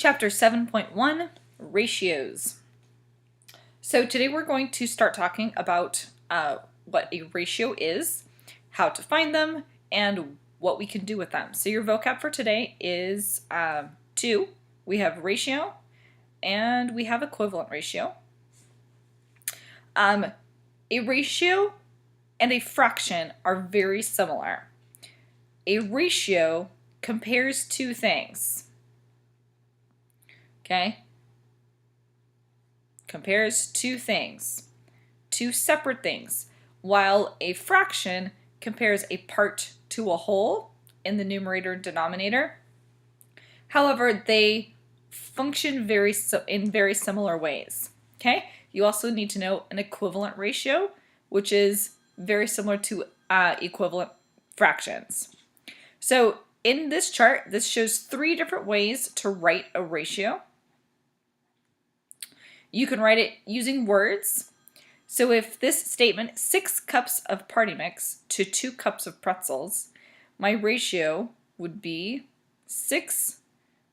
Chapter 7.1, Ratios. So today we're going to start talking about what a ratio is, how to find them, and what we can do with them. So your vocab for today is two. We have ratio, and we have equivalent ratio. A ratio and a fraction are very similar. A ratio compares two things. Okay? Compares two things, two separate things, while a fraction compares a part to a whole in the numerator and denominator. However, they function in very similar ways. Okay? You also need to know an equivalent ratio, which is very similar to equivalent fractions. So in this chart, this shows three different ways to write a ratio. You can write it using words. So if this statement, 6 cups of party mix to 2 cups of pretzels, my ratio would be 6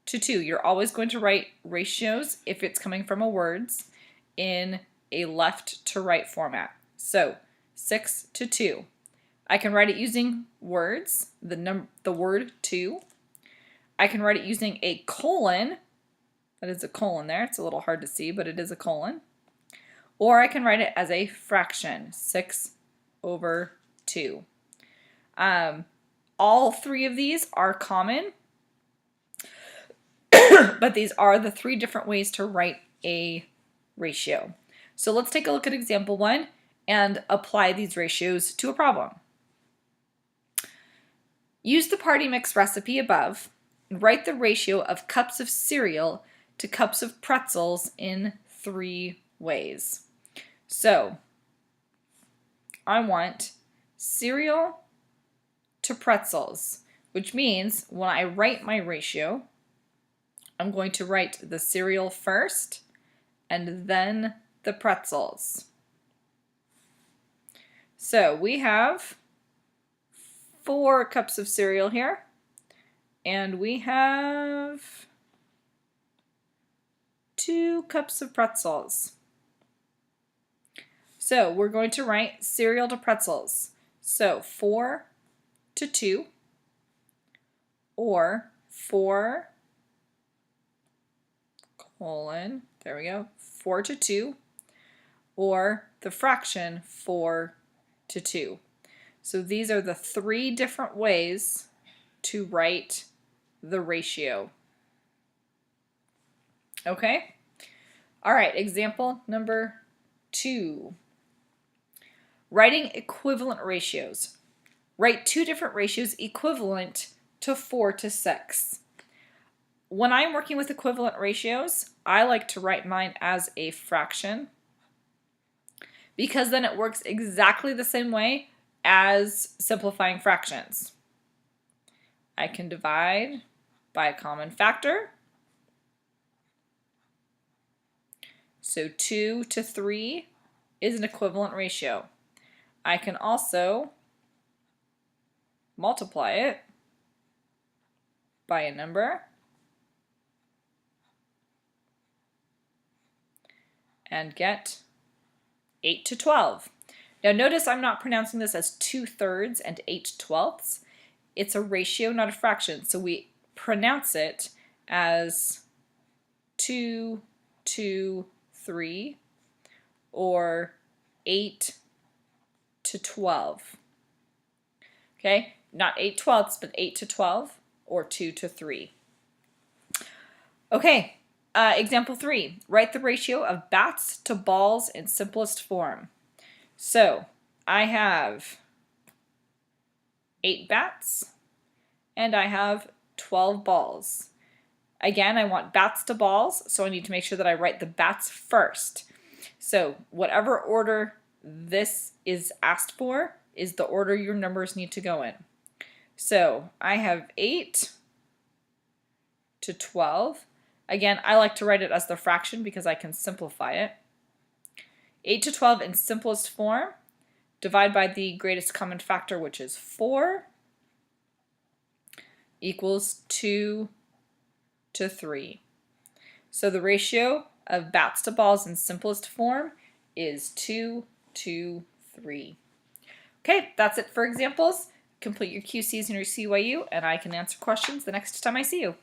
to 2. You're always going to write ratios if it's coming from a words in a left to right format. So 6 to 2. I can write it using words, the word 2. I can write it using a colon. That is a colon there. It's a little hard to see, but it is a colon. Or I can write it as a fraction, 6 over 2. All three of these are common, but these are the three different ways to write a ratio. So let's take a look at example 1 and apply these ratios to a problem. Use the party mix recipe above and write the ratio of cups of cereal to cups of pretzels in 3 ways. So I want cereal to pretzels, which means when I write my ratio, I'm going to write the cereal first and then the pretzels. So we have 4 cups of cereal here, and we have 2 cups of pretzels. So we're going to write cereal to pretzels. So 4 to 2, or 4 colon, there we go, 4 to 2, or the fraction 4 to 2. So these are the 3 different ways to write the ratio. Okay? All right, example number 2. Writing equivalent ratios. Write 2 different ratios equivalent to 4 to 6. When I'm working with equivalent ratios, I like to write mine as a fraction because then it works exactly the same way as simplifying fractions. I can divide by a common factor. So 2 to 3 is an equivalent ratio. I can also multiply it by a number and get 8 to 12. Now notice I'm not pronouncing this as 2/3 and 8/12. It's a ratio, not a fraction. So we pronounce it as 2 to 3 or 8 to 12. Okay, not 8/12, but 8 to 12 or 2 to 3. Okay, example 3. Write the ratio of bats to balls in simplest form. So I have 8 bats and I have 12 balls. Again, I want bats to balls, so I need to make sure that I write the bats first. So whatever order this is asked for is the order your numbers need to go in. So I have 8 to 12. Again, I like to write it as the fraction because I can simplify it. 8 to 12 in simplest form, divide by the greatest common factor, which is 4, equals 2 to 3. So the ratio of bats to balls in simplest form is 2 to 3. Okay, that's it for examples. Complete your QCs and your CYU, and I can answer questions the next time I see you.